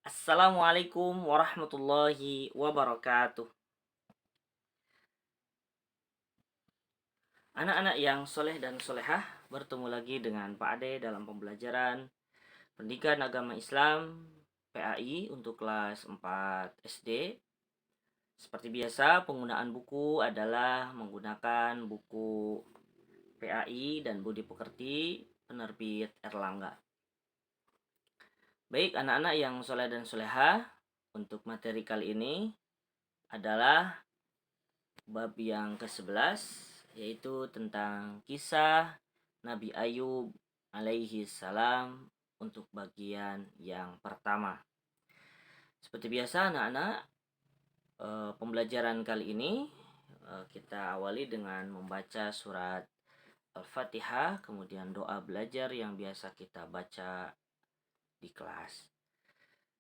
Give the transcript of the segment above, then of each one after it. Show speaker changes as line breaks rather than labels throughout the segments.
Assalamualaikum warahmatullahi wabarakatuh. Anak-anak yang soleh dan solehah, bertemu lagi dengan Pak Ade dalam pembelajaran Pendidikan Agama Islam PAI untuk kelas 4 SD. Seperti biasa, penggunaan buku adalah menggunakan buku PAI dan Budi Pekerti penerbit Erlangga. Baik anak-anak yang soleh dan solehah, untuk materi kali ini adalah bab yang ke-11, yaitu tentang kisah Nabi Ayub alaihi salam untuk bagian yang pertama. Seperti biasa anak-anak, pembelajaran kali ini kita awali dengan membaca surat Al-Fatihah, kemudian doa belajar yang biasa kita baca di kelas.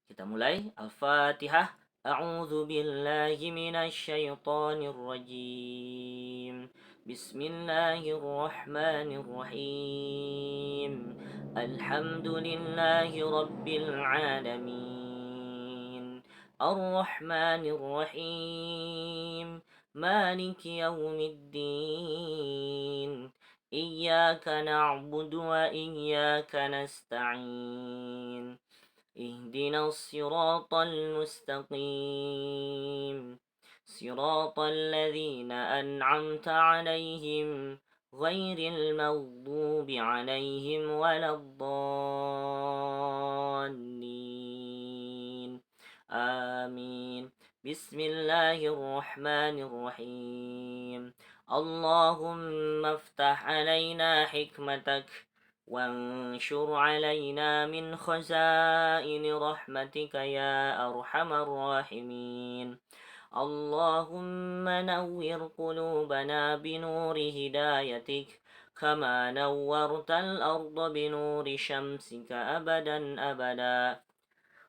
Kita mulai. Al-Fatihah. A'udzu billahi minasy syaithanir rajim. Bismillahirrahmanirrahim. Alhamdulillahi rabbil alamin. Ar-Rahmanir Rahim. Maliki yaumiddin. Iyyaka na'budu wa iyyaka nasta'in. اهدنا الصراط المستقيم صراط الذين أنعمت عليهم غير المغضوب عليهم ولا الضالين آمين بسم الله الرحمن الرحيم اللهم افتح علينا حكمتك وانشر علينا من خزائن رحمتك يا أرحم الراحمين اللهم نور قلوبنا بنور هدايتك كما نورت الأرض بنور شمسك أبدا أبدا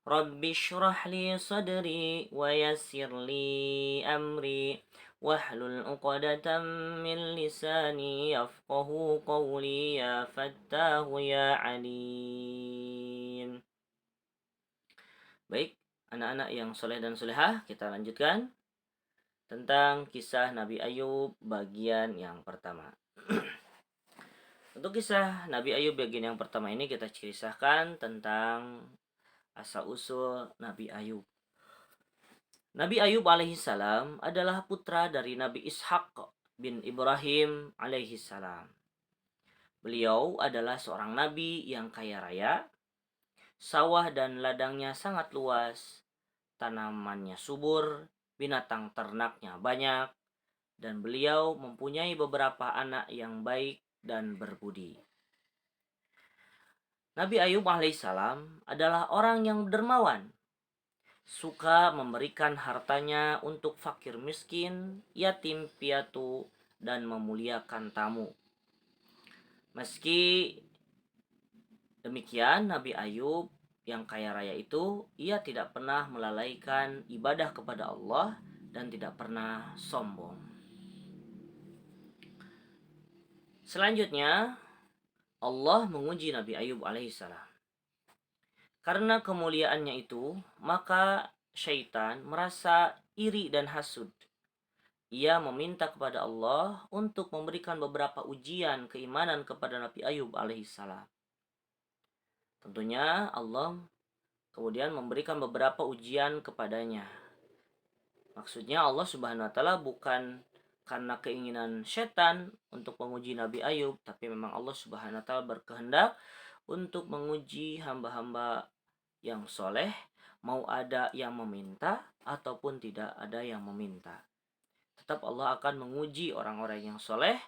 رب اشرح لي صدري ويسر لي أمري واحلل عقدة من لساني يفقه قولي يا فتاه يا عليم. Baik, anak-anak yang soleh dan solehah, kita lanjutkan tentang kisah Nabi Ayub bagian yang pertama. Untuk kisah Nabi Ayub bagian yang pertama ini kita kisahkan tentang asal-usul Nabi Ayub. Nabi Ayub alaihissalam adalah putra dari Nabi Ishak bin Ibrahim alaihissalam. Beliau adalah seorang nabi yang kaya raya, sawah dan ladangnya sangat luas, tanamannya subur, binatang ternaknya banyak, dan beliau mempunyai beberapa anak yang baik dan berbudi. Nabi Ayub alaihissalam adalah orang yang dermawan, suka memberikan hartanya untuk fakir miskin, yatim piatu, dan memuliakan tamu. Meski demikian, Nabi Ayub yang kaya raya itu, ia tidak pernah melalaikan ibadah kepada Allah dan tidak pernah sombong. Selanjutnya, Allah menguji Nabi Ayub alaihissalam. Karena kemuliaannya itu, maka syaitan merasa iri dan hasud. Ia meminta kepada Allah untuk memberikan beberapa ujian keimanan kepada Nabi Ayub alaihissalam. Tentunya Allah kemudian memberikan beberapa ujian kepadanya. Maksudnya Allah Subhanahu wa taala bukan karena keinginan setan untuk menguji Nabi Ayub, tapi memang Allah Subhanahu wa taala berkehendak untuk menguji hamba-hamba yang soleh, mau ada yang meminta ataupun tidak ada yang meminta. Tetap Allah akan menguji orang-orang yang soleh,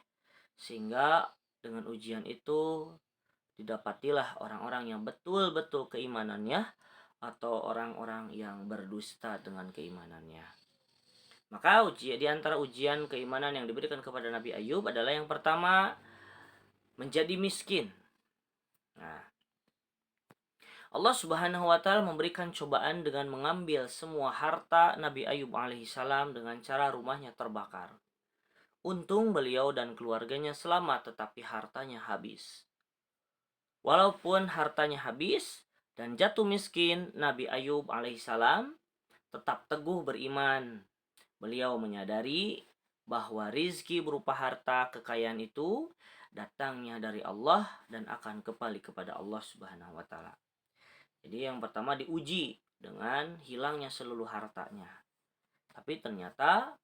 sehingga dengan ujian itu didapatilah orang-orang yang betul-betul keimanannya atau orang-orang yang berdusta dengan keimanannya. Maka di antara ujian keimanan yang diberikan kepada Nabi Ayub adalah yang pertama, menjadi miskin. Nah, Allah Subhanahu wa taala memberikan cobaan dengan mengambil semua harta Nabi Ayub alaihissalam dengan cara rumahnya terbakar. Untung beliau dan keluarganya selamat, tetapi hartanya habis. Walaupun hartanya habis, dan jatuh miskin, Nabi Ayub alaihissalam tetap teguh beriman. Beliau menyadari bahwa rizki berupa harta kekayaan itu datangnya dari Allah dan akan kembali kepada Allah Subhanahu wa taala. Jadi yang pertama diuji dengan hilangnya seluruh hartanya. Tapi ternyata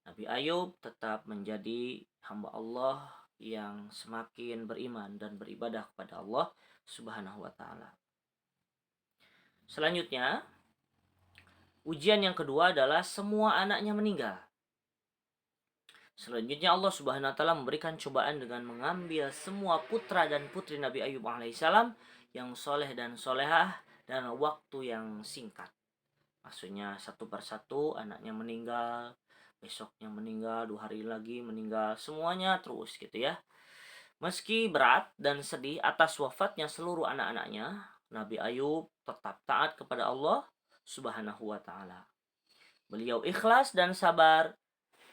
Nabi Ayub tetap menjadi hamba Allah yang semakin beriman dan beribadah kepada Allah Subhanahu wa taala. Selanjutnya, ujian yang kedua adalah semua anaknya meninggal. Selanjutnya Allah Subhanahu wa taala memberikan cobaan dengan mengambil semua putra dan putri Nabi Ayub alaihissalam yang soleh dan solehah dalam waktu yang singkat. Maksudnya satu persatu anaknya meninggal, besoknya meninggal, 2 hari lagi meninggal, semuanya terus gitu ya. Meski berat dan sedih atas wafatnya seluruh anak-anaknya, Nabi Ayub tetap taat kepada Allah Subhanahu wa taala. Beliau ikhlas dan sabar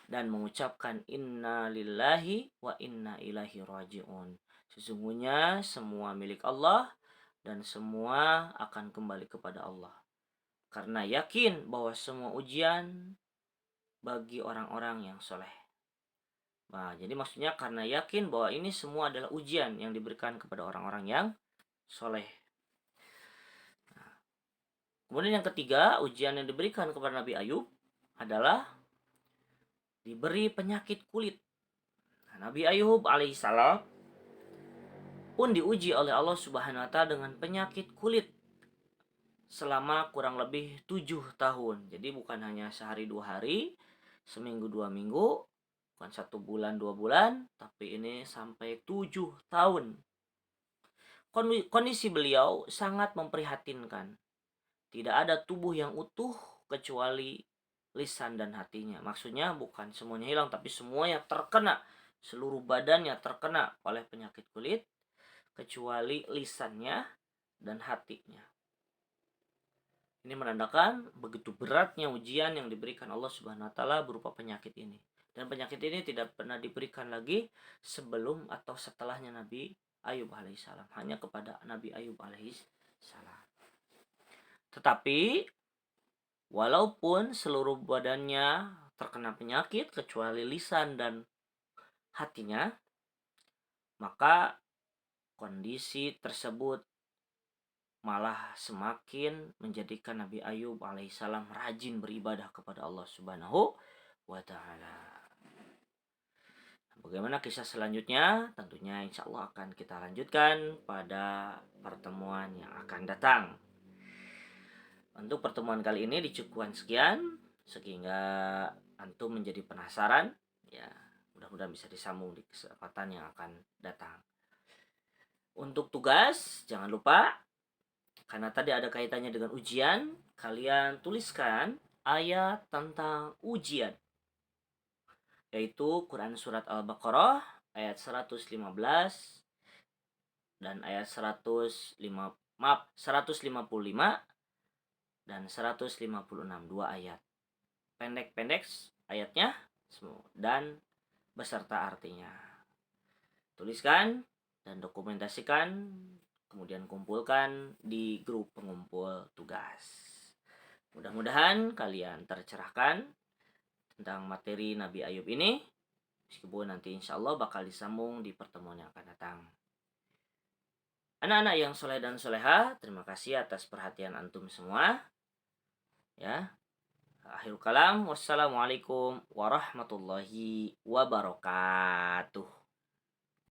dan mengucapkan inna lillahi wa inna ilaihi raji'un. Sesungguhnya semua milik Allah dan semua akan kembali kepada Allah. Karena yakin bahwa semua ujian bagi orang-orang yang soleh. Nah, jadi maksudnya karena yakin bahwa ini semua adalah ujian yang diberikan kepada orang-orang yang soleh. Nah, kemudian yang ketiga, ujian yang diberikan kepada Nabi Ayub adalah diberi penyakit kulit. Nah, Nabi Ayub alaihissalam pun diuji oleh Allah Subhanahu wa taala dengan penyakit kulit selama kurang lebih 7 tahun. Jadi bukan hanya sehari 2 hari, seminggu 2 minggu, bukan 1 bulan 2 bulan, tapi ini sampai 7 tahun. Kondisi beliau sangat memprihatinkan. Tidak ada tubuh yang utuh kecuali lisan dan hatinya. Maksudnya bukan semuanya hilang, tapi semuanya terkena. Seluruh badannya terkena oleh penyakit kulit, kecuali lisannya dan hatinya. Ini menandakan begitu beratnya ujian yang diberikan Allah Subhanahu wa taala berupa penyakit ini. Dan penyakit ini tidak pernah diberikan lagi sebelum atau setelahnya Nabi Ayub alaihissalam. Hanya kepada Nabi Ayub alaihissalam. Tetapi walaupun seluruh badannya terkena penyakit kecuali lisan dan hatinya, maka kondisi tersebut malah semakin menjadikan Nabi Ayub alaihissalam rajin beribadah kepada Allah Subhanahu wa taala. Bagaimana kisah selanjutnya? Tentunya insya Allah akan kita lanjutkan pada pertemuan yang akan datang. Untuk pertemuan kali ini dicukupkan sekian, sehingga antum menjadi penasaran. Ya, mudah-mudahan bisa disambung di kesempatan yang akan datang. Untuk tugas, jangan lupa, karena tadi ada kaitannya dengan ujian, kalian tuliskan ayat tentang ujian. Yaitu Quran Surat Al-Baqarah ayat 115 dan ayat 155 dan 156, 2 ayat. Pendek-pendek ayatnya dan beserta artinya. Tuliskan dan dokumentasikan, kemudian kumpulkan di grup pengumpul tugas. Mudah-mudahan kalian tercerahkan tentang materi Nabi Ayub ini, meskipun nanti insya Allah bakal disambung di pertemuan yang akan datang. Anak-anak yang soleh dan soleha, terima kasih atas perhatian antum semua. Ya, akhirul kalam, wassalamualaikum warahmatullahi wabarakatuh.